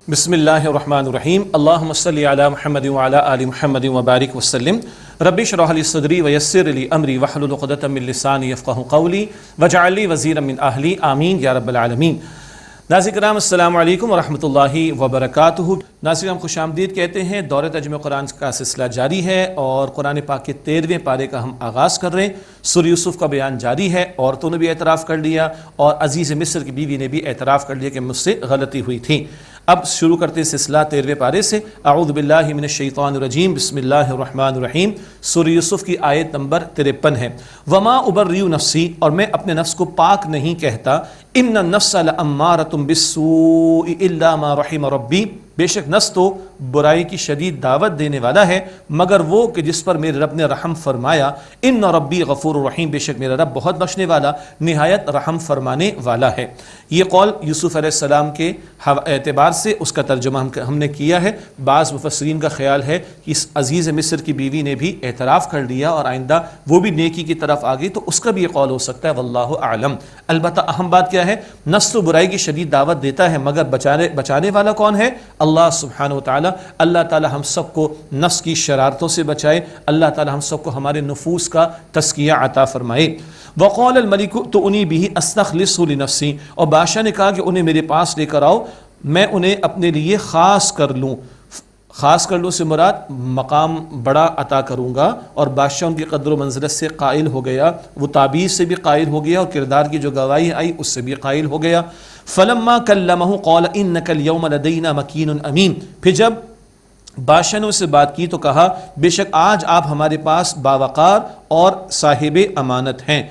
بسم اللہ الرحمن الرحیم اللہم صلی علی محمد وعلی آل محمد وبارک وسلم رب اشرح لی صدری ویسر لی امری واحلل عقدۃ من لسانی یفقہوا قولی واجعل لی وزیرا من اہلی آمین یا رب العالمین۔ ناظرین کرام السلام علیکم ورحمۃ اللہ وبرکاتہ۔ ناظرین ہم خوش آمدید کہتے ہیں، دورہ ترجمہ قرآن کا سلسلہ جاری ہے اور قرآن پاک کے 13ویں پارے کا ہم آغاز کر رہے ہیں۔ سورہ یوسف کا بیان جاری ہے، عورتوں نے بھی اعتراف کر لیا اور عزیز مصر کی بیوی نے بھی اعتراف کر لیا کہ مجھ سے غلطی ہوئی تھی۔ اب شروع کرتے ہیں سلسلہ 13ویں پارے سے۔ اعوذ باللہ من الشیطان الرجیم، بسم اللہ الرحمن الرحیم۔ سورہ یوسف کی آیت نمبر 53 ہے۔ وما ابرئ نفسی، اور میں اپنے نفس کو پاک نہیں کہتا، ان النفس لامارۃ بالسوء الا ما رحم ربی، بے شک نفس تو برائی کی شدید دعوت دینے والا ہے مگر وہ کہ جس پر میرے رب نے رحم فرمایا۔ ان ربی غفور الرحیم، بے شک میرا رب بہت بخشنے والا نہایت رحم فرمانے والا ہے۔ یہ قول یوسف علیہ السلام کے اعتبار سے اس کا ترجمہ ہم نے کیا ہے۔ بعض مفسرین کا خیال ہے کہ اس عزیز مصر کی بیوی نے بھی اعتراف کر لیا اور آئندہ وہ بھی نیکی کی طرف آ گئی تو اس کا بھی یہ قول ہو سکتا ہے، واللہ اعلم۔ البتہ اہم بات کیا ہے، نفس تو برائی کی شدید دعوت دیتا ہے مگر بچانے والا کون ہے؟ اللہ سبحانہ وتعالی۔ اللہ تعالی ہم سب کو نفس کی شرارتوں سے بچائے، اللہ تعالی ہم سب کو ہمارے نفوس کا تزکیہ عطا فرمائے۔ وقال الملک ائتونی بہ استخلصہ لنفسی، اور بادشاہ نے کہا کہ انہیں میرے پاس لے کر آؤ، میں انہیں اپنے لیے خاص کر لوں۔ خاص کر لوں سے مراد مقام بڑا عطا کروں گا، اور بادشاہ ان کی قدر و منزلت سے قائل ہو گیا، وہ تعبیر سے بھی قائل ہو گیا اور کردار کی جو گواہی آئی اس سے بھی قائل ہو گیا۔ فلما کلمہ قال انک اليوم لدینا مکین امین، پھر جب بادشاہ نے اس سے بات کی تو کہا بے شک آج آپ ہمارے پاس باوقار اور صاحب امانت ہیں۔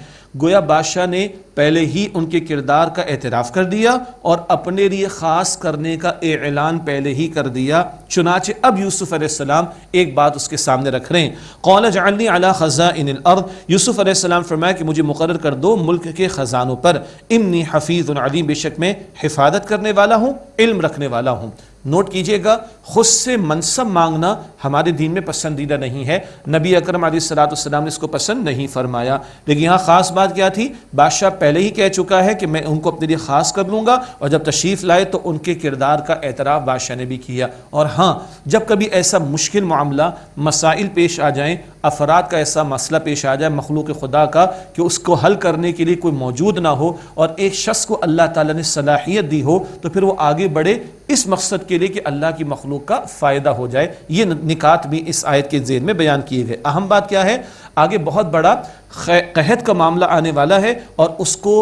گویا بادشاہ نے پہلے ہی ان کے کردار کا اعتراف کر دیا اور اپنے لیے خاص کرنے کا اعلان پہلے ہی کر دیا۔ چنانچہ اب یوسف علیہ السلام ایک بات اس کے سامنے رکھ رہے ہیں۔ قال اجعلنی علی خزائن الارض، یوسف علیہ السلام فرمایا کہ مجھے مقرر کر دو ملک کے خزانوں پر۔ انی حفیظ علیم، بے شک میں حفاظت کرنے والا ہوں، علم رکھنے والا ہوں۔ نوٹ کیجئے گا، خود سے منصب مانگنا ہمارے دین میں پسندیدہ نہیں ہے، نبی اکرم علیہ السلام نے اس کو پسند نہیں فرمایا، لیکن یہاں خاص بات کیا تھی؟ بادشاہ پہلے ہی کہہ چکا ہے کہ میں ان کو اپنے لیے خاص کر لوں گا، اور جب تشریف لائے تو ان کے کردار کا اعتراف بادشاہ نے بھی کیا۔ اور ہاں، جب کبھی ایسا مشکل معاملہ مسائل پیش آ جائیں، افراد کا ایسا مسئلہ پیش آ جائے مخلوق خدا کا کہ اس کو حل کرنے کے لیے کوئی موجود نہ ہو اور ایک شخص کو اللہ تعالیٰ نے صلاحیت دی ہو، تو پھر وہ آگے بڑھے اس مقصد کے لیے کہ اللہ کی مخلوق کا فائدہ ہو جائے۔ یہ نکات بھی اس آیت کے ذیل میں بیان کیے گئے۔ اہم بات کیا ہے؟ آگے بہت بڑا قحط کا معاملہ آنے والا ہے، اور اس کو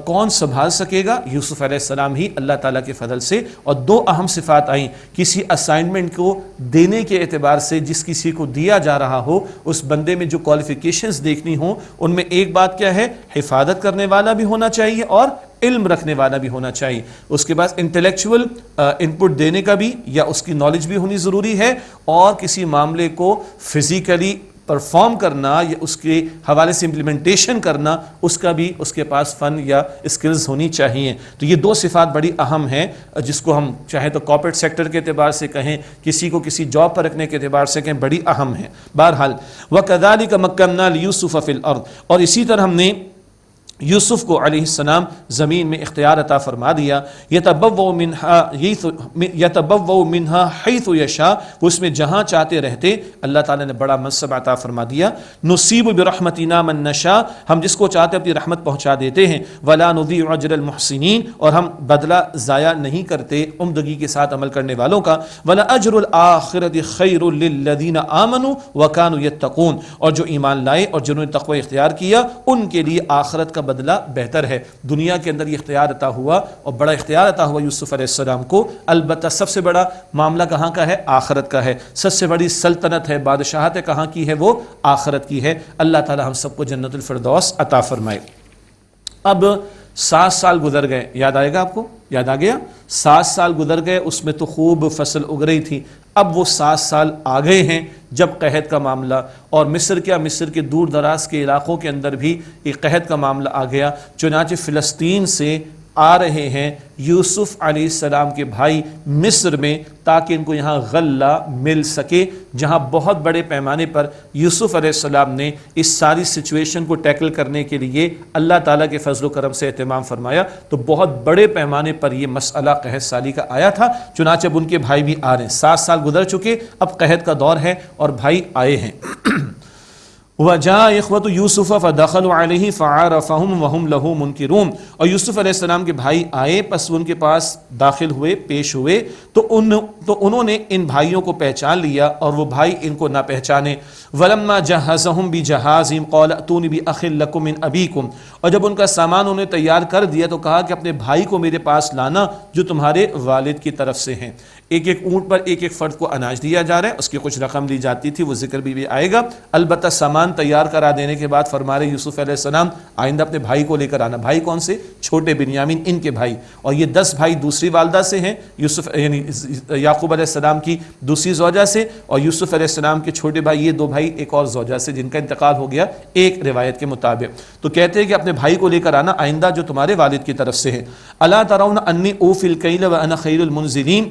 کون سنبھال سکے گا؟ یوسف علیہ السلام ہی اللہ تعالیٰ کے فضل سے۔ اور دو اہم صفات آئیں کسی اسائنمنٹ کو دینے کے اعتبار سے، جس کسی کو دیا جا رہا ہو اس بندے میں جو کوالیفیکیشنز دیکھنی ہوں، ان میں ایک بات کیا ہے؟ حفاظت کرنے والا بھی ہونا چاہیے اور علم رکھنے والا بھی ہونا چاہیے۔ اس کے بعد انٹلیکچول انپٹ دینے کا بھی یا اس کی نالج بھی ہونی ضروری ہے، اور کسی معاملے کو فزیکلی پرفارم کرنا یا اس کے حوالے سے امپلیمنٹیشن کرنا، اس کا بھی اس کے پاس فن یا اسکلز ہونی چاہیے۔ تو یہ دو صفات بڑی اہم ہیں، جس کو ہم چاہے تو کارپوریٹ سیکٹر کے اعتبار سے کہیں، کسی کو کسی جاب پر رکھنے کے اعتبار سے کہیں، بڑی اہم ہیں۔ بہرحال وَكَذَلِكَ مَكَّنَّا لِيُوسُفَ فِي الْأَرْضِ، اور اسی طرح ہم نے یوسف کو علیہ السلام زمین میں اختیار عطا فرما دیا۔ یتبوأ منہا حیث یشاء، وہ اس میں جہاں چاہتے رہتے، اللہ تعالیٰ نے بڑا منصب عطا فرما دیا۔ نصیب برحمتنا من نشاء، ہم جس کو چاہتے اپنی رحمت پہنچا دیتے ہیں۔ ولا نضیع اجر المحسنین، اور ہم بدلہ ضائع نہیں کرتے عمدگی کے ساتھ عمل کرنے والوں کا۔ ولا اجر الآخرۃ خیر للذین آمنوا وکانوا یتقون، اور جو ایمان لائے اور جنہوں نے تقوی اختیار کیا ان کے لیے آخرت کا بدلہ بہتر ہے۔ دنیا کے اندر یہ اختیار عطا ہوا اور بڑا اختیار عطا ہوا یوسف علیہ السلام کو، البتہ سب سے بڑا معاملہ کہاں کا ہے؟ آخرت کا ہے۔ سب سے بڑی سلطنت ہے، بادشاہت ہے، کہاں کی ہے؟ وہ آخرت کی ہے۔ اللہ تعالی ہم سب کو جنت الفردوس عطا فرمائے۔ اب 7 سال گزر گئے، یاد آئے گا آپ کو؟ یاد آ گیا؟ 7 سال گزر گئے، اس میں تو خوب فصل اگ رہی تھی۔ اب وہ 7 سال آ گئے ہیں جب قحط کا معاملہ، اور مصر کے دور دراز کے علاقوں کے اندر بھی ایک قحط کا معاملہ آ گیا۔ چنانچہ فلسطین سے آ رہے ہیں یوسف علیہ السلام کے بھائی مصر میں تاکہ ان کو یہاں غلہ مل سکے، جہاں بہت بڑے پیمانے پر یوسف علیہ السلام نے اس ساری سچویشن کو ٹیکل کرنے کے لیے اللہ تعالیٰ کے فضل و کرم سے اہتمام فرمایا، تو بہت بڑے پیمانے پر یہ مسئلہ قحط سالی کا آیا تھا، چنانچہ اب ان کے بھائی بھی آ رہے ہیں، 7 سال گزر چکے، اب قحط کا دور ہے اور بھائی آئے ہیں۔ وَجَاءَ إِخْوَةُ يُوسُفَ فَدَخَلُوا عَلَيْهِ فَعَرَفَهُمْ وَهُمْ لَهُ مُنْكِرُونَ، اور یوسف علیہ السلام کے بھائی آئے، پس ان کے پاس داخل ہوئے، پیش ہوئے، تو انہوں نے ان بھائیوں کو پہچان لیا اور وہ بھائی ان کو نہ پہچانے۔ وَلَمَّا جَهَّزَهُمْ بِجَهَازِهِمْ قَالَ ائْتُونِي بِأَخٍ لَكُم مِّنْ أَبِيكُمْ، اور جب ان کا سامان انہوں نے تیار کر دیا تو کہا کہ اپنے بھائی کو میرے پاس لانا جو تمہارے والد کی طرف سے ہیں۔ ایک ایک اونٹ پر ایک ایک فرد کو اناج دیا جا رہا ہے، اس کی کچھ رقم دی جاتی تھی، وہ ذکر بھی آئے گا۔ البتہ سامان تیار کرا دینے کے بعد فرما رہے یوسف علیہ السلام آئندہ اپنے بھائی کو لے کر آنا۔ بھائی کون سے؟ چھوٹے بنیامین، ان کے بھائی، اور یہ 10 بھائی دوسری والدہ سے ہیں، یوسف یعنی یعقوب علیہ السلام کی دوسری زوجہ سے، اور یوسف علیہ السلام کے چھوٹے بھائی یہ 2 بھائی ایک اور زوجہ سے جن کا انتقال ہو گیا ایک روایت کے مطابق۔ تو کہتے ہیں کہ اپنے بھائی کو لے کر آنا آئندہ جو تمہارے والد کی طرف سے ہے۔ الا ترون انی اوفی الکیل وانا خیر المنزلین،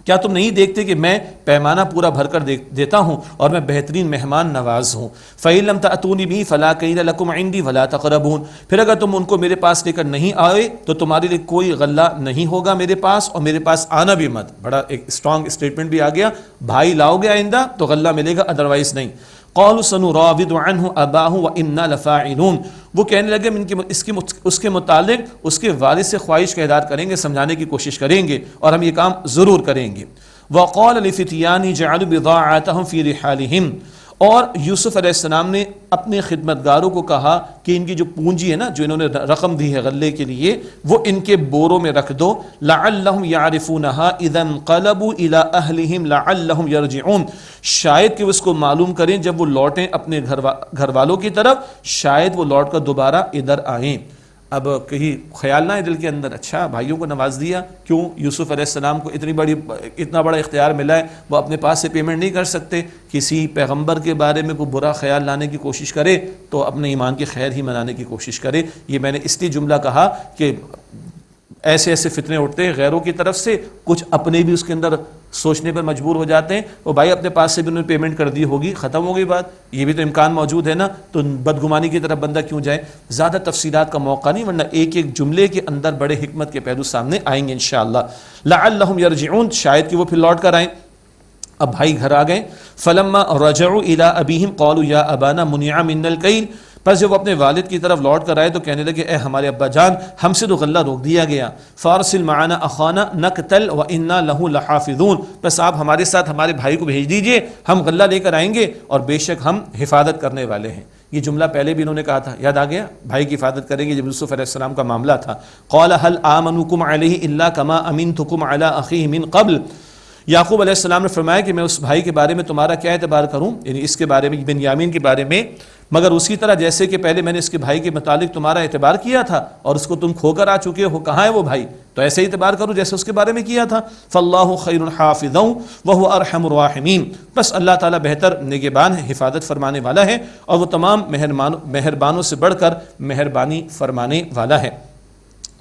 کیا تم نہیں دیکھتے کہ میں پیمانہ پورا بھر کر دیتا ہوں اور میں بہترین مہمان نواز ہوں۔ فَإِن لَمْ تَأْتُونِ بِهِ فَلَا كَيْلَ لَكُمْ عِندِي وَلَا تَقْرَبُونَ، پھر اگر تم ان کو میرے پاس لے کر نہیں آئے تو تمہارے لیے کوئی غلہ نہیں ہوگا میرے پاس، اور میرے پاس آنا بھی مت۔ بڑا ایک اسٹرانگ اسٹیٹمنٹ بھی آ گیا، بھائی لاؤ گے آئندہ تو غلہ ملے گا، ادروائز نہیں۔ قالوا سنراود عنه اباه وانا لفاعلون، وہ کہنے لگے اس کے متعلق اس کے والد سے خواہش کا اظہار کریں گے، سمجھانے کی کوشش کریں گے، اور ہم یہ کام ضرور کریں گے۔ وقال لفتيان جعلوا بضاعتهم في رحالهم، اور یوسف علیہ السلام نے اپنے خدمتگاروں کو کہا کہ ان کی جو پونجی ہے نا، جو انہوں نے رقم دی ہے غلے کے لیے، وہ ان کے بوروں میں رکھ دو۔ لعلهم يعرفونها اذا انقلبوا الى اهلهم لعلهم يرجعون، شاید کہ وہ اس کو معلوم کریں جب وہ لوٹیں اپنے گھر والوں کی طرف، شاید وہ لوٹ کر دوبارہ ادھر آئیں۔ اب کہیں خیال نہ ہے دل کے اندر، اچھا بھائیوں کو نواز دیا، کیوں یوسف علیہ السلام کو اتنا بڑا اختیار ملا ہے، وہ اپنے پاس سے پیمنٹ نہیں کر سکتے؟ کسی پیغمبر کے بارے میں کوئی برا خیال لانے کی کوشش کرے تو اپنے ایمان کی خیر ہی منانے کی کوشش کرے۔ یہ میں نے اس لیے جملہ کہا کہ ایسے ایسے فتنے اٹھتے ہیں غیروں کی طرف سے، کچھ اپنے بھی اس کے اندر سوچنے پر مجبور ہو جاتے ہیں، وہ بھائی اپنے پاس سے بھی انہوں نے پیمنٹ کر دی ہوگی، ختم ہو گئی بات، یہ بھی تو امکان موجود ہے نا، تو بدگمانی کی طرف بندہ کیوں جائے؟ زیادہ تفصیلات کا موقع نہیں، ورنہ ایک ایک جملے کے اندر بڑے حکمت کے پہلو سامنے آئیں گے انشاءاللہ۔ لعلہم یرجعون، شاید کہ وہ پھر لوٹ کر آئیں۔ اب بھائی گھر آ گئے۔ فلما رجعوا الى ابیہم قالوا یا ابانا منع منا الکیل، پس جب وہ اپنے والد کی طرف لوٹ کر آئے تو کہنے لگے اے ہمارے ابا جان، ہم سے تو غلہ روک دیا گیا۔ فارسل معنا اخانا نقتل وانا له لحافظون، بس آپ ہمارے ساتھ ہمارے بھائی کو بھیج دیجئے، ہم غلہ لے کر آئیں گے اور بے شک ہم حفاظت کرنے والے ہیں۔ یہ جملہ پہلے بھی انہوں نے کہا تھا، یاد آ گیا، بھائی کی حفاظت کریں گے جب یوسف علیہ السلام کا معاملہ تھا۔ قال هل آمنكم عليه الا كما امنتكم على اخيه من قبل، یعقوب علیہ السلام نے فرمایا کہ میں اس بھائی کے بارے میں تمہارا کیا اعتبار کروں، یعنی اس کے بارے میں، بنیامین کے بارے میں، مگر اسی طرح جیسے کہ پہلے میں نے اس کے بھائی کے متعلق تمہارا اعتبار کیا تھا اور اس کو تم کھو کر آ چکے ہو، کہاں ہے وہ بھائی، تو ایسے ہی اعتبار کرو جیسے اس کے بارے میں کیا تھا۔ فاللہ خیر حافظا وهو ارحم الراحمین، بس اللہ تعالیٰ بہتر نگہبان ہے، حفاظت فرمانے والا ہے، اور وہ تمام مہربانوں سے بڑھ کر مہربانی فرمانے والا ہے۔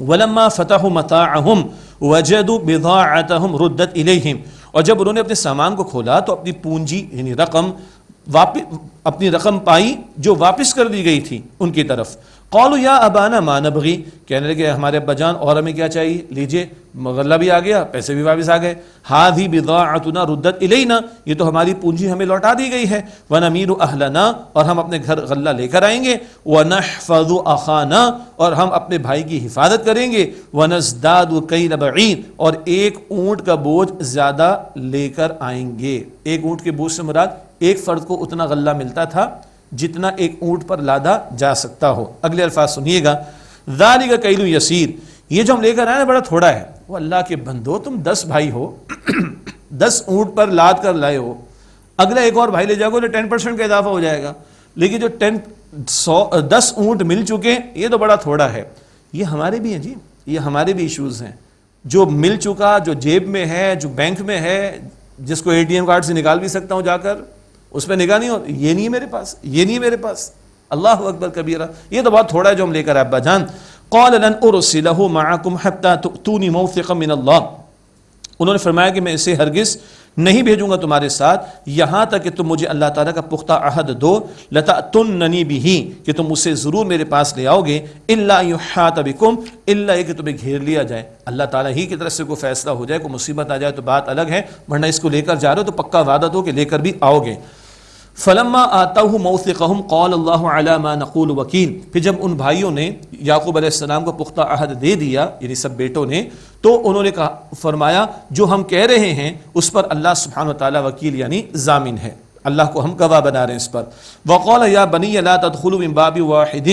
ولما فتحوا متاعهم وجدوا بضاعتهم ردت الیہم، اور جب انہوں نے اپنے سامان کو کھولا تو اپنی پونجی یعنی رقم اپنی رقم پائی جو واپس کر دی گئی تھی ان کی طرف۔ قالوا یا ابانا ما نبغی، کہنے لگے ہمارے ابا جان اور ہمیں کیا چاہیے، لیجئے، غلہ بھی آ گیا، پیسے بھی واپس آ گئے۔ ہذہ بضاعتنا ردت الینا، یہ تو ہماری پونجی ہمیں لوٹا دی گئی ہے۔ ونمیر اہلنا، اور ہم اپنے گھر غلہ لے کر آئیں گے۔ ونحفظ اخانا، اور ہم اپنے بھائی کی حفاظت کریں گے۔ ونزداد کیل بعیر، اور ایک اونٹ کا بوجھ زیادہ لے کر آئیں گے۔ ایک اونٹ کے بوجھ سے مراد ایک فرد کو اتنا غلہ ملتا تھا جتنا ایک اونٹ پر لادا جا سکتا ہو۔ اگلے الفاظ سنیے گا، ذالک کیل یسیر، یہ جو ہم لے کر آئے بڑا تھوڑا ہے۔ وہ اللہ کے بندو، تم 10 بھائی ہو، 10 اونٹ پر لاد کر لائے ہو، اگلا ایک اور بھائی لے جاؤ گے تو 10% کا اضافہ ہو جائے گا، لیکن جو 10 اونٹ مل چکے یہ تو بڑا تھوڑا ہے۔ یہ ہمارے بھی ہیں جی، یہ ہمارے بھی ایشوز ہیں، جو مل چکا، جو جیب میں ہے، جو بینک میں ہے، جس کو ATM کارڈ سے نکال بھی سکتا ہوں جا کر، اس پہ نگاہ نہیں ہو، یہ نہیں ہے میرے پاس، یہ نہیں ہے میرے پاس، اللہ اکبر کبیرہ، یہ تو بہت تھوڑا ہے جو ہم لے کر ابا جان۔ قال لن ارسلہ معکم حتی تؤتونی موثقا من اللہ، انہوں نے فرمایا کہ میں اسے ہرگز نہیں بھیجوں گا تمہارے ساتھ یہاں تک کہ تم مجھے اللہ تعالیٰ کا پختہ عہد دو، لتأتننی بہ، کہ تم اسے ضرور میرے پاس لے آؤ گے، الا یحاط بکم، الا یہ کہ تمہیں گھیر لیا جائے، اللہ تعالیٰ ہی کی طرف سے کوئی فیصلہ ہو جائے، کوئی مصیبت آ جائے تو بات الگ ہے، ورنہ اس کو لے کر جا رہے ہو تو پکا وعدہ دو کہ لے کر بھی آؤ گے۔ فلما آتوہ موثقہم قال اللہ علی ما نقول وکیل، پھر جب ان بھائیوں نے یعقوب علیہ السلام کو پختہ عہد دے دیا، یعنی سب بیٹوں نے، تو انہوں نے فرمایا جو ہم کہہ رہے ہیں اس پر اللہ سبحانہ و تعالیٰ وکیل یعنی ضامن ہے، اللہ کو ہم گواہ بنا رہے ہیں اس پر۔ وقال یا بنی لا تدخلوا من باب واحد،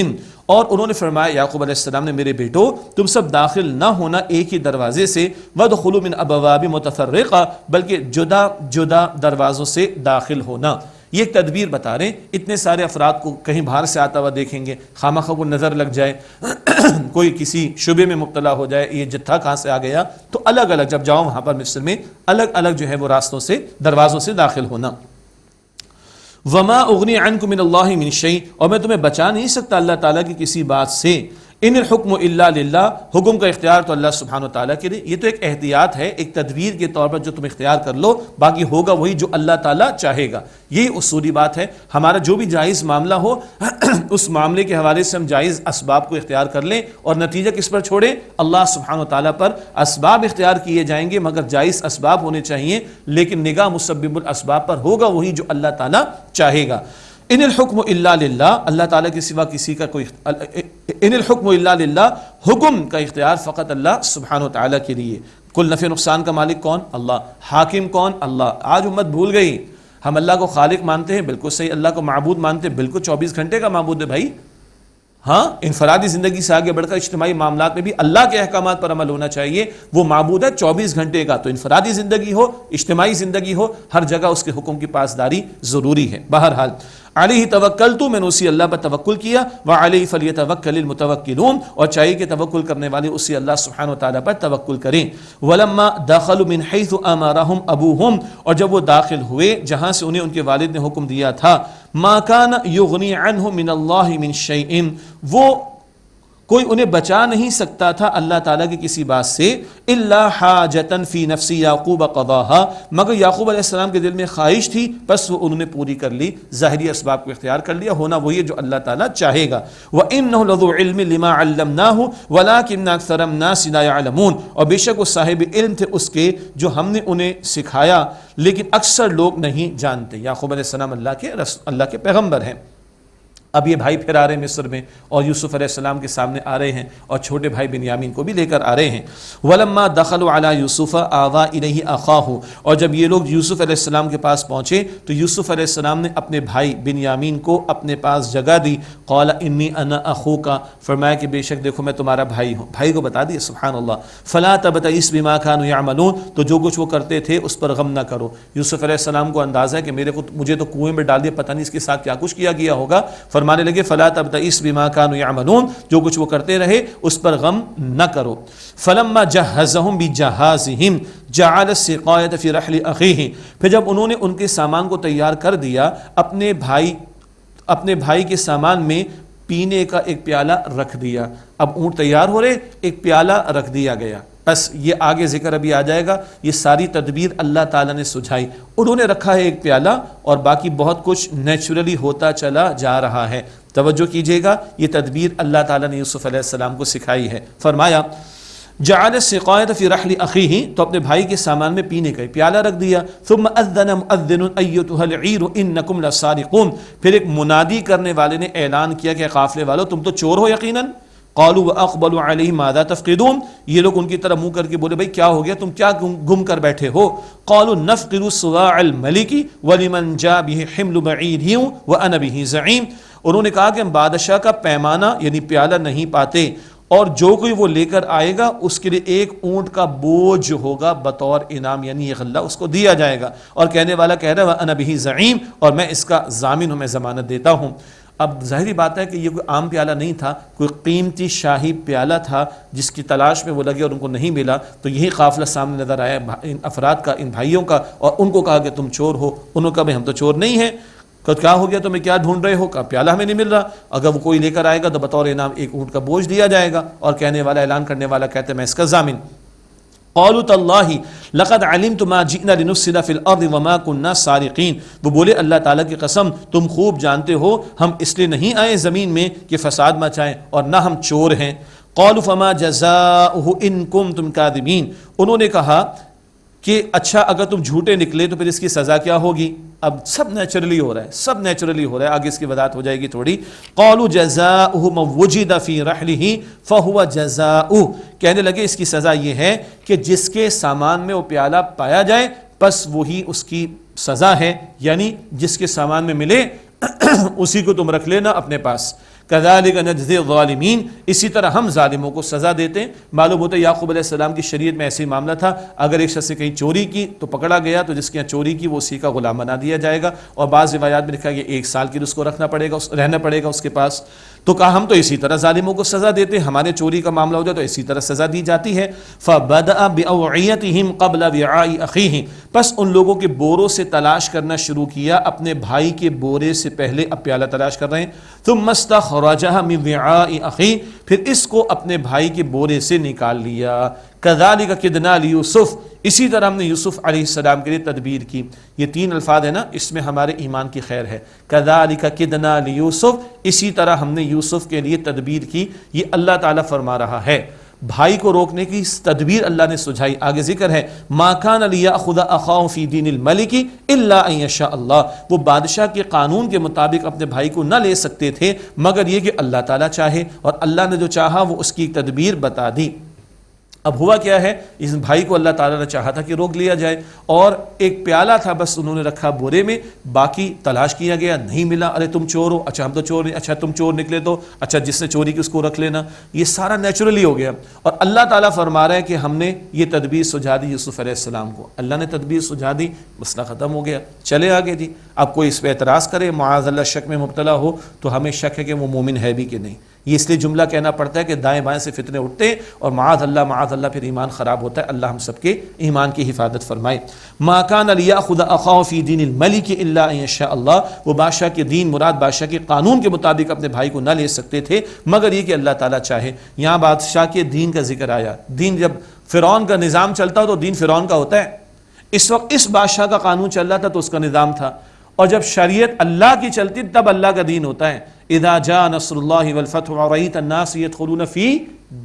اور انہوں نے فرمایا یعقوب علیہ السلام نے میرے بیٹو تم سب داخل نہ ہونا ایک ہی دروازے سے، وادخلوا من ابواب متفرقہ، بلکہ جدا جدا دروازوں سے داخل ہونا۔ یہ ایک تدبیر بتا رہے ہیں، اتنے سارے افراد کو کہیں باہر سے آتا ہوا دیکھیں گے، خامخواہ کو نظر لگ جائے، کوئی کسی شبے میں مبتلا ہو جائے، یہ جتھا کہاں سے آ گیا، تو الگ الگ جب جاؤ وہاں پر مصر میں الگ الگ جو ہے وہ راستوں سے دروازوں سے داخل ہونا۔ وما اغنی عنکم من اللہ من شیء، اور میں تمہیں بچا نہیں سکتا اللہ تعالیٰ کی کسی بات سے، ان الحکم الا للہ، حکم کا اختیار تو اللہ سبحانہ و تعالیٰ کے لیے۔ یہ تو ایک احتیاط ہے، ایک تدبیر کے طور پر جو تم اختیار کر لو، باقی ہوگا وہی جو اللہ تعالیٰ چاہے گا۔ یہی اصولی بات ہے، ہمارا جو بھی جائز معاملہ ہو اس معاملے کے حوالے سے ہم جائز اسباب کو اختیار کر لیں اور نتیجہ کس پر چھوڑیں، اللہ سبحانہ و تعالیٰ پر۔ اسباب اختیار کیے جائیں گے مگر جائز اسباب ہونے چاہیے، لیکن نگاہ مسبب الاسباب پر ہوگا وہی جو اللہ تعالیٰ چاہے گا۔ ان الحکم الا للہ، اللہ تعالیٰ کے سوا کسی کا کوئی ان الحکم الا للہ، حکم کا اختیار فقط اللہ سبحانہ و تعالیٰ کے لیے۔ کل نفع نقصان کا مالک کون؟ اللہ۔ حاکم کون؟ اللہ۔ آج امت بھول گئی، ہم اللہ کو خالق مانتے ہیں، بالکل صحیح، اللہ کو معبود مانتے ہیں، بالکل 24 گھنٹے کا معبود ہے بھائی، ہاں انفرادی زندگی سے آگے بڑھ کر اجتماعی معاملات میں بھی اللہ کے احکامات پر عمل ہونا چاہیے، وہ معبود ہے 24 گھنٹے کا، تو انفرادی زندگی ہو اجتماعی زندگی ہو ہر جگہ اس کے حکم کی پاسداری ضروری ہے۔ بہرحال علیہ توکلت، میں نے اسی اللہ پر توکل کیا، وعلیہ فلیتوکل المتوکلون، اور چاہیے کہ توکل کرنے والے اسی اللہ سبحانہ و تعالیٰ پر توکل کریں۔ ولما دخلوا من حیث امرهم ابوہم، اور جب وہ داخل ہوئے جہاں سے انہیں ان کے والد نے حکم دیا تھا، ما کان یغنی عنہ من اللہ من شیء، وہ کوئی انہیں بچا نہیں سکتا تھا اللہ تعالیٰ کی کسی بات سے، الا حاجۃ فی نفس یعقوب قضاها، مگر یعقوب علیہ السلام کے دل میں خواہش تھی، بس وہ انہوں نے پوری کر لی، ظاہری اسباب کو اختیار کر لیا، ہونا وہی ہے جو اللہ تعالیٰ چاہے گا۔ وَإِنَّهُ لَذُو عِلْمٍ لِمَا عَلَّمْنَاهُ وَلَٰكِنَّ أَكْثَرَ النَّاسِ لَا يَعْلَمُونَ، اور بے شک وہ صاحب علم تھے اس کے جو ہم نے انہیں سکھایا، لیکن اکثر لوگ نہیں جانتے۔ یعقوب علیہ السلام اللہ کے پیغمبر ہیں۔ اب یہ بھائی پھر آ رہے ہیں مصر میں اور یوسف علیہ السلام کے سامنے آ رہے ہیں اور چھوٹے بھائی بنیامین کو بھی لے کر آ رہے ہیں۔ وَلَمَّا دَخَلُوا عَلَىٰ يُوسُفَ آوَىٰ إِلَيْهِ أَخَاهُ، اور جب یہ لوگ یوسف علیہ السلام کے پاس پہنچے تو یوسف علیہ السلام نے اپنے بھائی بنیامین کو اپنے پاس جگہ دی۔ قَالَ إِنِّي أَنَا أَخُوكَ، فرمایا کہ بے شک دیکھو میں تمہارا بھائی ہوں، بھائی کو بتا دیا، سبحان اللہ۔ فَلَا تَبْتَئِسْ بِمَا كَانُوا يَعْمَلُونَ، تو جو کچھ وہ کرتے تھے اس پر غم نہ کرو۔ یوسف علیہ السلام کو اندازہ ہے کہ مجھے تو کنویں میں ڈال دیا، پتہ نہیں اس کے ساتھ کیا کچھ کیا گیا ہوگا، فرمانے لگے فَلَا تبتئس بما كانوا يعملون، جو کچھ وہ کرتے رہے اس پر غم نہ کرو۔ فلما جہزهم بجہازهم جعل السقاية في رحل اخيه، پھر جب انہوں نے ان کے سامان کو تیار کر دیا، اپنے بھائی کے سامان میں پینے کا ایک پیالہ رکھ دیا۔ اب اونٹ تیار ہو رہے، ایک پیالہ رکھ دیا گیا، بس یہ آگے ذکر ابھی آ جائے گا، یہ ساری تدبیر اللہ تعالیٰ نے سجھائی۔ انہوں نے رکھا ہے ایک پیالہ اور باقی بہت کچھ نیچرلی ہوتا چلا جا رہا ہے۔ توجہ کیجئے گا، یہ تدبیر اللہ تعالیٰ نے یوسف علیہ السلام کو سکھائی ہے۔ فرمایا جعل السقاية في رحل اخيه، تو اپنے بھائی کے سامان میں پینے کا پیالہ رکھ دیا۔ ثم اذن مؤذن ايتها العير انكم لسارقون، پھر ایک منادی کرنے والے نے اعلان کیا کہ قافلے والو تم تو چور ہو یقیناً۔ قالوا واقبلوا عليه ماذا تفقدون، یہ لوگ ان کی طرف منہ کر کے بولے بھائی کیا ہو گیا، تم کیا گم کر بیٹھے ہو۔ قالوا نفقد صواع الملك ولمن جاء به حمل بعير وانا به زعيم، انہوں نے کہا کہ ہم بادشاہ کا پیمانہ یعنی پیالہ نہیں پاتے، اور جو کوئی وہ لے کر آئے گا اس کے لیے ایک اونٹ کا بوجھ ہوگا بطور انعام، یعنی یہ غلہ اس کو دیا جائے گا، اور کہنے والا کہہ رہا ہے وَأَنَا بِهِ زَعِيم، اور میں اس کا ضامن ہوں، میں ضمانت دیتا ہوں۔ اب ظاہری بات ہے کہ یہ کوئی عام پیالہ نہیں تھا، کوئی قیمتی شاہی پیالہ تھا جس کی تلاش میں وہ لگے اور ان کو نہیں ملا، تو یہی قافلہ سامنے نظر آیا ان افراد کا، ان بھائیوں کا، اور ان کو کہا کہ تم چور ہو، انہوں نے کہا ہم تو چور نہیں ہیں۔ کہ کیا ہو گیا، تمہیں کیا ڈھونڈ رہے ہو؟ کہ پیالہ ہمیں نہیں مل رہا. اگر وہ کوئی لے کر آئے گا تو بطور انعام ایک اونٹ کا بوجھ دیا جائے گا، اور کہنے والا، اعلان کرنے والا کہتے میں اس کا ضامن. قالوا تاللہ لقد علمت ما جئنا لنفسد فی الارض وما كنا سارقین. وہ بولے اللہ تعالیٰ کی قسم تم خوب جانتے ہو ہم اس لیے نہیں آئے زمین میں کہ فساد مچائیں، اور نہ ہم چور ہیں. قالوا فما جزاؤہ ان کنتم کاذبین. انہوں نے کہا کہ اچھا اگر تم جھوٹے نکلے تو پھر اس کی سزا کیا ہوگی؟ اب سب نیچرلی ہو رہا ہے، سب نیچرلی ہو رہا ہے، آگے اس کی وضاحت ہو جائے گی تھوڑی. قالوا جزاؤہ من وجد فی رحلہ فہو جزاؤہ. کہنے لگے اس کی سزا یہ ہے کہ جس کے سامان میں وہ پیالہ پایا جائے بس وہی اس کی سزا ہے، یعنی جس کے سامان میں ملے اسی کو تم رکھ لینا اپنے پاس. کذالک نجزی الظالمین. اسی طرح ہم ظالموں کو سزا دیتے ہیں. معلوم ہوتا ہے یعقوب علیہ السلام کی شریعت میں ایسے ہی معاملہ تھا، اگر ایک شخص نے کہیں چوری کی تو پکڑا گیا تو جس کے یہاں چوری کی وہ اسی کا غلام بنا دیا جائے گا، اور بعض روایات میں لکھا کہ 1 سال کے لیے اس کو رہنا پڑے گا اس کے پاس. تو کہا ہم تو اسی طرح ظالموں کو سزا دیتے ہیں، ہمارے چوری کا معاملہ ہو جائے تو اسی طرح سزا دی جاتی ہے. فبدأ بأوعیتہم قبل وعاء اخیہ. پس ان لوگوں کے بوروں سے تلاش کرنا شروع کیا، اپنے بھائی کے بورے سے پہلے اب پیالہ تلاش کر رہے ہیں. ثم استخرجہ من وعاء اخیہ. پھر اس کو اپنے بھائی کے بورے سے نکال لیا. کذالک کدنا لیوسف. اسی طرح ہم نے یوسف علیہ السلام کے لیے تدبیر کی. یہ 3 الفاظ ہیں نا، اس میں ہمارے ایمان کی خیر ہے. کذالک کدنا لیوسف. اسی طرح ہم نے یوسف کے لیے تدبیر کی. یہ اللہ تعالیٰ فرما رہا ہے بھائی کو روکنے کی تدبیر اللہ نے سجھائی. آگے ذکر ہے ما کان لیأخذ اخاہ فی دین الملک الا ان یشاء اللہ. وہ بادشاہ کے قانون کے مطابق اپنے بھائی کو نہ لے سکتے تھے مگر یہ کہ اللہ تعالیٰ چاہے، اور اللہ نے جو چاہا وہ اس کی تدبیر بتا دی. اب ہوا کیا ہے، اس بھائی کو اللہ تعالیٰ نے چاہا تھا کہ روک لیا جائے، اور ایک پیالہ تھا بس انہوں نے رکھا بورے میں، باقی تلاش کیا گیا نہیں ملا. ارے تم چور ہو، اچھا ہم تو چور نہیں، اچھا تم چور نکلے تو اچھا جس نے چوری کی اس کو رکھ لینا. یہ سارا نیچرلی ہو گیا، اور اللہ تعالیٰ فرما رہا ہے کہ ہم نے یہ تدبیر سجھا دی یوسف علیہ السلام کو. اللہ نے تدبیر سجھا دی، مسئلہ ختم ہو گیا. چلے آگے جی. اب کوئی اس پہ اعتراض کرے، معاذ اللہ شک میں مبتلا ہو تو ہمیں شک ہے کہ وہ مومن ہے بھی کہ نہیں. یہ اس لیے جملہ کہنا پڑتا ہے کہ دائیں بائیں سے فتنے اٹھتے ہیں، اور معاذ اللہ پھر ایمان خراب ہوتا ہے. اللہ ہم سب کے ایمان کی حفاظت فرمائے. ما کان لیأخذ اخاہ فی دین الملک الا ان یشاء اللہ. وہ بادشاہ کے دین مراد بادشاہ کے قانون کے مطابق اپنے بھائی کو نہ لے سکتے تھے مگر یہ کہ اللہ تعالیٰ چاہے. یہاں بادشاہ کے دین کا ذکر آیا. دین جب فرعون کا نظام چلتا ہو تو دین فرعون کا ہوتا ہے. اس وقت اس بادشاہ کا قانون چل رہا تھا تو اس کا نظام تھا، اور جب شریعت اللہ کی چلتی تب اللہ کا دین ہوتا ہے. اذا جاء نصر اللہ والفتح ورأیت الناس يدخلون فی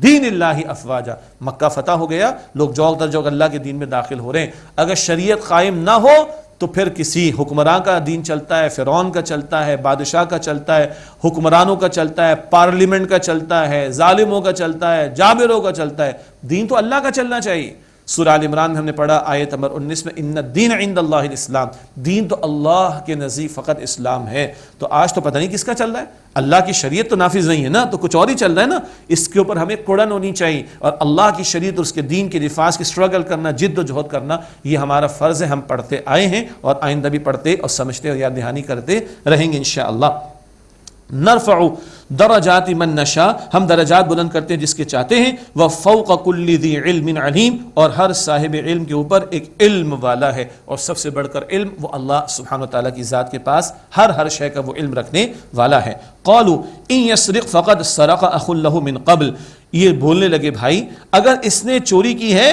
دین اللہ افواجا. مکہ فتح ہو گیا، لوگ جوگ در جوگ اللہ کے دین میں داخل ہو رہے ہیں. اگر شریعت قائم نہ ہو تو پھر کسی حکمراں کا دین چلتا ہے، فرعون کا چلتا ہے، بادشاہ کا چلتا ہے، حکمرانوں کا چلتا ہے، پارلیمنٹ کا چلتا ہے، ظالموں کا چلتا ہے، جابروں کا چلتا ہے. دین تو اللہ کا چلنا چاہیے. سورہ آل عمران میں ہم نے پڑھا آیت نمبر 19 میں ان الدین عند اللہ الاسلام. دین تو اللہ کے نزدیک فقط اسلام ہے. تو آج تو پتہ نہیں کس کا چل رہا ہے. اللہ کی شریعت تو نافذ نہیں ہے نا، تو کچھ اور ہی چل رہا ہے نا. اس کے اوپر ہمیں کڑن ہونی چاہیے، اور اللہ کی شریعت اور اس کے دین کے نفاذ کی سٹرگل کرنا، جد و جہد کرنا، یہ ہمارا فرض ہے. ہم پڑھتے آئے ہیں اور آئندہ بھی پڑھتے اور سمجھتے اور یاد دہانی کرتے رہیں گے انشاءاللہ. نرفع درجات من نشاء. ہم درجات بلند کرتے ہیں جس کے چاہتے ہیں. وفوق کل ذی علم علیم. اور ہر صاحب علم کے اوپر ایک علم والا ہے، اور سب سے بڑھ کر علم وہ اللہ سبحانہ وتعالیٰ کی ذات کے پاس ہر شے کا وہ علم رکھنے والا ہے. قالوا ان یسرق فقد سرق اخ له من قبل. یہ بولنے لگے بھائی اگر اس نے چوری کی ہے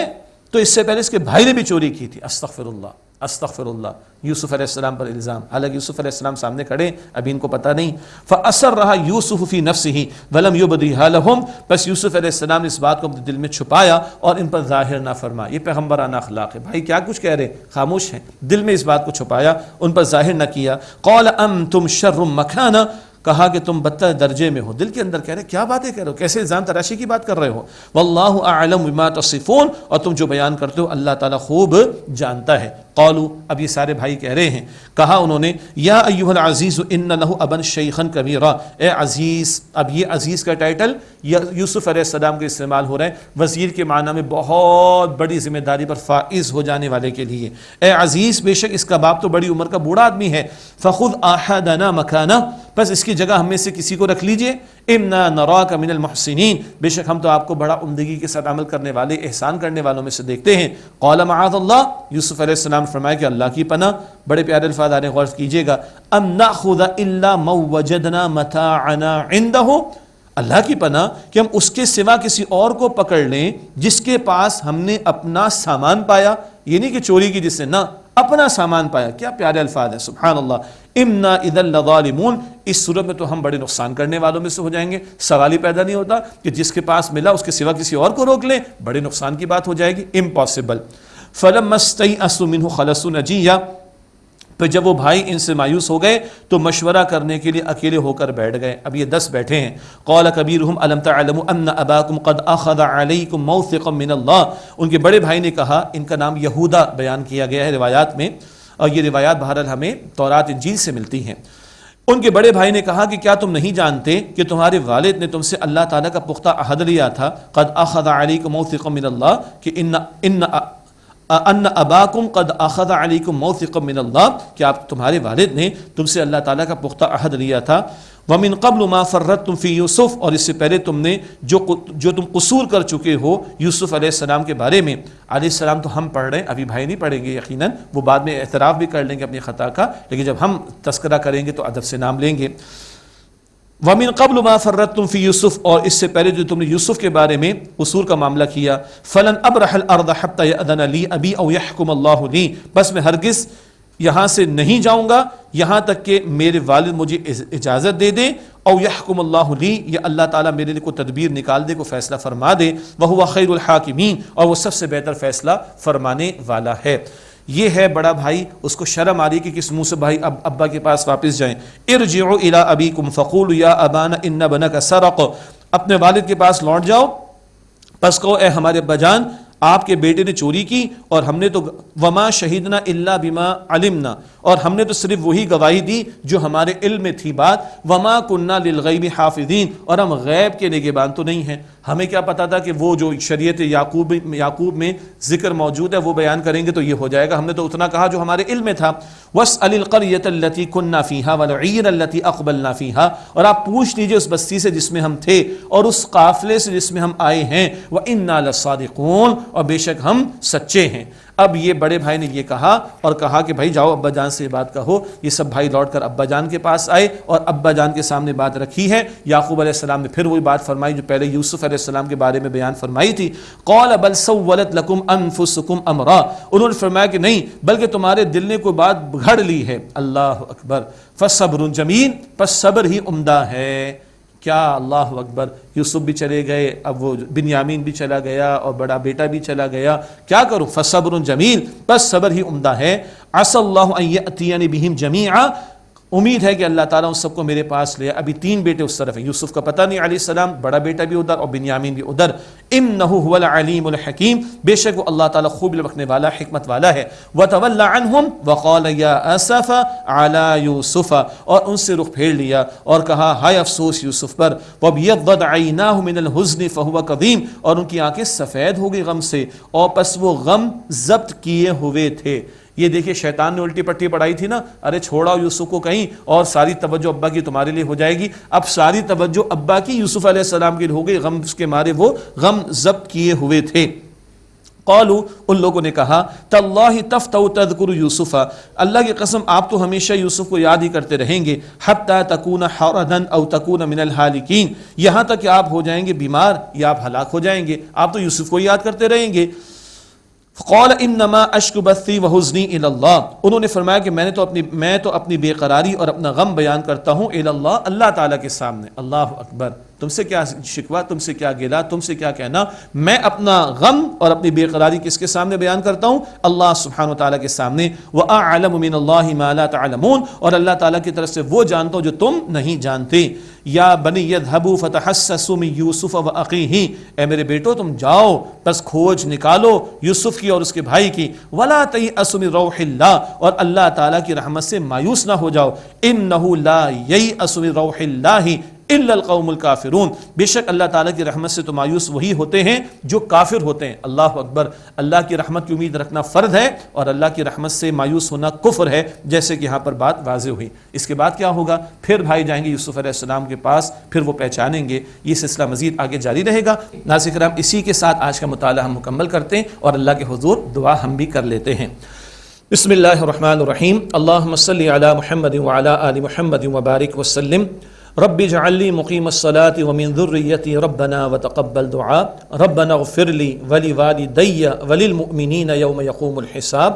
تو اس سے پہلے اس کے بھائی نے بھی چوری کی تھی. استغفر اللہ استغفر اللہ. یوسف علیہ السلام پر الزام، حالانکہ یوسف علیہ السلام سامنے کھڑے، ابھی ان کو پتہ نہیں. فَأَسَرَّهَا يُوسُفُ فِي نَفْسِهِ وَلَمْ يُبْدِهَا لَهُمْ. بس یوسف علیہ السلام نے اس بات کو اپنے دل میں چھپایا اور ان پر ظاہر نہ فرمایا. یہ پیغمبرانہ اخلاق ہے. بھائی کیا کچھ کہہ رہے، خاموش ہیں، دل میں اس بات کو چھپایا، ان پر ظاہر نہ کیا. قَالَ أَنْتُمْ شَرٌّ مَكَانًا. کہا کہ تم بدتر درجے میں ہو. دل کے اندر کہہ رہے کیا باتیں کہہ رہے ہو، کیسے الزام تراشی کی بات کر رہے ہو. واللہ اعلم بما تصفون. اور تم جو بیان کرتے ہو اللہ تعالیٰ خوب جانتا ہے. قالوا. اب یہ سارے بھائی کہہ رہے ہیں، کہا انہوں نے یا ایھا العزیز ان لہ ابا شیخا کبیرا. اے عزیز. اب یہ عزیز کا ٹائٹل یوسف علیہ السلام کے استعمال ہو رہا ہے وزیر کے معنی میں، بہت بڑی ذمہ داری پر فائز ہو جانے والے کے لیے. اے عزیز بے شک اس کا باپ تو بڑی عمر کا بوڑھا آدمی ہے. فخذ احدنا مکانہ. بس اس کی جگہ ہم میں سے کسی کو رکھ لیجئے. انا نراک من المحسنین. بے شک ہم تو آپ کو بڑا عمدگی کے ساتھ عمل کرنے والے، احسان کرنے والوں میں سے دیکھتے ہیں. قال معاذ اللہ. یوسف علیہ السلام السلام نے فرمایا کہ اللہ کی پناہ، بڑے پیارے الفاظ آ رہے ہیں، غور کیجیے گا، ام ناخذ الا ما وجدنا متاعنا عنده، اللہ کی پناہ کہ ہم اس کے سوا کسی اور کو پکڑ لیں جس کے پاس ہم نے اپنا سامان پایا، یہ نہیں کہ چوری کی جس سے، نہ اپنا سامان پایا۔ کیا پیارے الفاظ ہیں، سبحان اللہ۔ امنا اذا لظالمون، اس صورت میں تو ہم بڑے نقصان کرنے والوں میں سے ہو جائیں گے۔ سوال ہی پیدا نہیں ہوتا کہ جس کے پاس ملا اس کے سوا کسی اور کو روک لیں، بڑے نقصان کی بات ہو جائے گی، امپاسبل۔ فلما استيئسوا منه خلصوا نجيا، پھر جب وہ بھائی ان سے مایوس ہو گئے تو مشورہ کرنے کے لیے اکیلے ہو کر بیٹھ گئے۔ اب یہ 10 بیٹھے ہیں۔ قال کبیرہم الم تعلموا ان اباکم قد اخذ علیکم موثقا من اللہ، ان کے بڑے بھائی نے کہا، ان کا نام یہودا بیان کیا گیا ہے روایات میں، اور یہ روایات بہرحال ہمیں تورات انجیل سے ملتی ہیں۔ ان کے بڑے بھائی نے کہا کہ کیا تم نہیں جانتے کہ تمہارے والد نے تم سے اللہ تعالیٰ کا پختہ عہد لیا تھا، قد اخذ علیکم موثقا من اللہ، کہ ان اباکم قد اخذ علیکم موثقا من اللہ، کہ آپ تمہارے والد نے تم سے اللہ تعالیٰ کا پختہ عہد لیا تھا۔ ومن قبل ما فرطتم فی یوسف، اور اس سے پہلے تم نے جو تم قصور کر چکے ہو یوسف علیہ السلام کے بارے میں۔ علیہ السلام تو ہم پڑھ رہے ہیں، ابھی بھائی نہیں پڑھیں گے یقیناً، وہ بعد میں اعتراف بھی کر لیں گے اپنی خطا کا، لیکن جب ہم تذکرہ کریں گے تو ادب سے نام لیں گے۔ وَمِن قَبْلُ مَا فَرَّطْتُمْ فِي یوسف، اور اس سے پہلے جو تم نے یوسف کے بارے میں قصور کا معاملہ کیا۔ فَلَنْ أَبْرَحَ الْأَرْضَ حَتَّى يَأْذَنَ لِي أَبِي أَوْ يَحْكُمَ اللَّهُ لِي، بس میں ہرگز یہاں سے نہیں جاؤں گا یہاں تک کہ میرے والد مجھے اجازت دے دیں، او یحکم اللہ لی، یا اللہ تعالیٰ میرے لیے کوئی تدبیر نکال دے، کوئی فیصلہ فرما دے، وَهُوَ خَيْرُ الْحَاكِمِينَ، اور وہ سب سے بہتر فیصلہ فرمانے والا ہے۔ یہ ہے بڑا بھائی، اس کو شرم آ رہی کہ کس منہ سے بھائی اب ابا کے پاس واپس جائیں۔ ارجعوا الی ابیکم فقولوا یا ابانا ان ابنک سرق، اپنے والد کے پاس لوٹ جاؤ، پس کہو اے ہمارے ابا جان آپ کے بیٹے نے چوری کی، اور ہم نے تو وما شہیدنا الا بما علمنا، اور ہم نے تو صرف وہی گواہی دی جو ہمارے علم میں تھی بات، وما کننا للغیب حافظین، اور ہم غیب کے نگہبان تو نہیں ہیں، ہمیں کیا پتا تھا کہ وہ جو شریعت یعقوب میں ذکر موجود ہے وہ بیان کریں گے تو یہ ہو جائے گا، ہم نے تو اتنا کہا جو ہمارے علم میں تھا۔ واسأل القرية التي كنا فيها والعير التي اقبلنا فيها، اور آپ پوچھ لیجئے اس بستی سے جس میں ہم تھے اور اس قافلے سے جس میں ہم آئے ہیں، وإنا لصادقون، اور بے شک ہم سچے ہیں۔ اب یہ بڑے بھائی نے یہ کہا اور کہا کہ بھائی جاؤ ابا جان سے یہ بات کہو۔ یہ سب بھائی لوٹ کر ابا جان کے پاس آئے اور ابا جان کے سامنے بات رکھی ہے۔ یعقوب علیہ السلام نے پھر وہی بات فرمائی جو پہلے یوسف علیہ السلام کے بارے میں بیان فرمائی تھی۔ قال بل سولت لکم انفسکم امرا، انہوں نے فرمایا کہ نہیں بلکہ تمہارے دل نے کوئی بات گھڑ لی ہے۔ اللہ اکبر، فصبر جمیل، پس صبر ہی عمدہ ہے۔ کیا اللہ اکبر، یوسف بھی چلے گئے، اب وہ بنیامین بھی چلا گیا اور بڑا بیٹا بھی چلا گیا، کیا کروں؟ فصبر جمیل، بس صبر ہی عمدہ ہے۔ عسى اللہ ان یأتینی بہم جمیعا، امید ہے کہ اللہ تعالیٰ ان سب کو میرے پاس لے۔ ابھی 3 بیٹے اس طرف ہیں، یوسف کا پتہ نہیں علیہ السلام، بڑا بیٹا بھی ادھر اور بنیامین بھی ادھر۔ انہ هو العلیم الحکیم، بے شک وہ اللہ تعالیٰ خوب رکھنے والا حکمت والا ہے۔ وتولى عنهم وقال یا اسف علی یوسف، اور ان سے رخ پھیر لیا اور کہا ہائے افسوس یوسف پر۔ وابیضت عیناہ من الحزن فهو کظیم، اور ان کی آنکھیں سفید ہو گئی غم سے اور پس وہ غم ضبط کیے ہوئے تھے۔ یہ دیکھیں شیطان نے الٹی پٹی پڑھائی تھی نا، ارے چھوڑاؤ یوسف کو کہیں اور ساری توجہ ابا کی تمہارے لیے ہو جائے گی، اب ساری توجہ ابا کی یوسف علیہ السلام کی ہو گئی، غم اس کے مارے وہ غم ضبط کیے ہوئے تھے۔ قالوا، ان لوگوں نے کہا تاللہ تفتؤ تذکر یوسف، اللہ کی قسم آپ تو ہمیشہ یوسف کو یاد ہی کرتے رہیں گے، حتی تکون حردا او تکون من الہالکین، یہاں تک کہ آپ ہو جائیں گے بیمار یا آپ ہلاک ہو جائیں گے، آپ تو یوسف کو یاد کرتے رہیں گے۔ قال انما اشکو بثی وحزنی الی اللہ، انہوں نے فرمایا کہ میں تو اپنی بے قراری اور اپنا غم بیان کرتا ہوں الی اللہ، اللہ تعالیٰ کے سامنے۔ اللہ اکبر، تم سے کیا شکوہ، تم سے کیا گلہ، تم سے کیا کہنا، میں اپنا غم اور اپنی بے قراری کس کے سامنے بیان کرتا ہوں؟ اللہ سبحانہ وتعالیٰ کے سامنے۔ وَأَعْلَمُ مِنَ اللَّهِ مَا لَا تَعْلَمُونَ، اور اللہ تعالیٰ کی طرف سے وہ جانتا ہوں جو تم نہیں جانتے۔ یا بنی یذهبوا فتحسسوا من یوسف وأخیہ، اے میرے بیٹو تم جاؤ بس کھوج نکالو یوسف کی اور اس کے بھائی کی۔ وَلَا تَيْأَسُوا مِن رَوْحِ اللَّهِ، اور اللہ تعالیٰ کی رحمت سے مایوس نہ ہو جاؤ۔ إِنَّهُ لَا يَيْأَسُ مِن رَوْحِ اللَّهِ الا القوم الکافرون، بے شک اللہ تعالیٰ کی رحمت سے تو مایوس وہی ہوتے ہیں جو کافر ہوتے ہیں۔ اللہ اکبر، اللہ کی رحمت کی امید رکھنا فرض ہے اور اللہ کی رحمت سے مایوس ہونا کفر ہے، جیسے کہ یہاں پر بات واضح ہوئی۔ اس کے بعد کیا ہوگا؟ پھر بھائی جائیں گے یوسف علیہ السلام کے پاس، پھر وہ پہچانیں گے۔ یہ سلسلہ مزید آگے جاری رہے گا۔ ناظرین کرام، اسی کے ساتھ آج کا مطالعہ ہم مکمل کرتے ہیں اور اللہ کے حضور دعا ہم بھی کر لیتے ہیں۔ بسم اللہ الرحمن الرحیم اللہم صلی علی محمد وعلی آل محمد وبارک وسلم رب اجعل لی مقیم الصلاة ومن ذریتی ربنا وتقبل دعاء ربنا اغفر لی ولوالدی وللمؤمنین یوم یقوم الحساب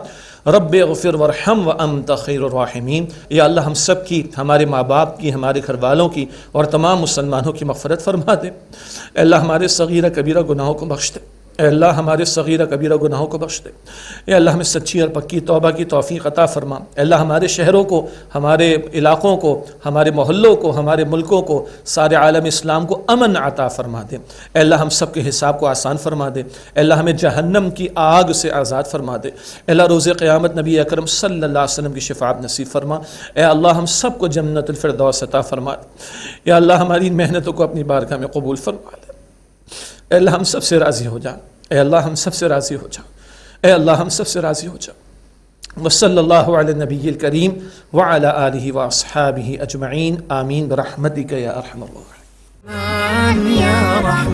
رب اغفر ورحم وانت خیر الراحمین۔ یا اللہ ہم سب کی، ہمارے ماں باپ کی، ہمارے گھر والوں کی اور تمام مسلمانوں کی مغفرت فرما دے۔ اے اللہ ہمارے صغیرہ کبیرہ گناہوں کو بخش دے۔ اے اللہ ہمارے صغیرہ کبیرہ گناہوں کو بخش دے۔ اے اللہ ہمیں سچی اور پکی توبہ کی توفیق عطا فرما۔ اے اللہ ہمارے شہروں کو، ہمارے علاقوں کو، ہمارے محلوں کو، ہمارے ملکوں کو، سارے عالم اسلام کو امن عطا فرما دے۔ اے اللہ ہم سب کے حساب کو آسان فرما دے۔ اے اللہ ہمیں جہنم کی آگ سے آزاد فرما دے۔ اے اللہ روز قیامت نبی اکرم صلی اللہ علیہ وسلم کی شفاعت نصیب فرما۔ اے اللہ ہم سب کو جنت الفردوس عطا فرما دے۔ یا اللہ ہماری محنتوں کو اپنی بارگاہ میں قبول فرما دے۔ اے اللہ ہم سب سے راضی ہو جا۔ اے اللہ ہم سب سے راضی ہو جا۔ اے اللہ ہم سب سے راضی ہو جا۔ وصلی اللہ علی النبی الکریم وعلی آلہ واصحابہ اجمعین آمین برحمتک یا ارحم الراحمین۔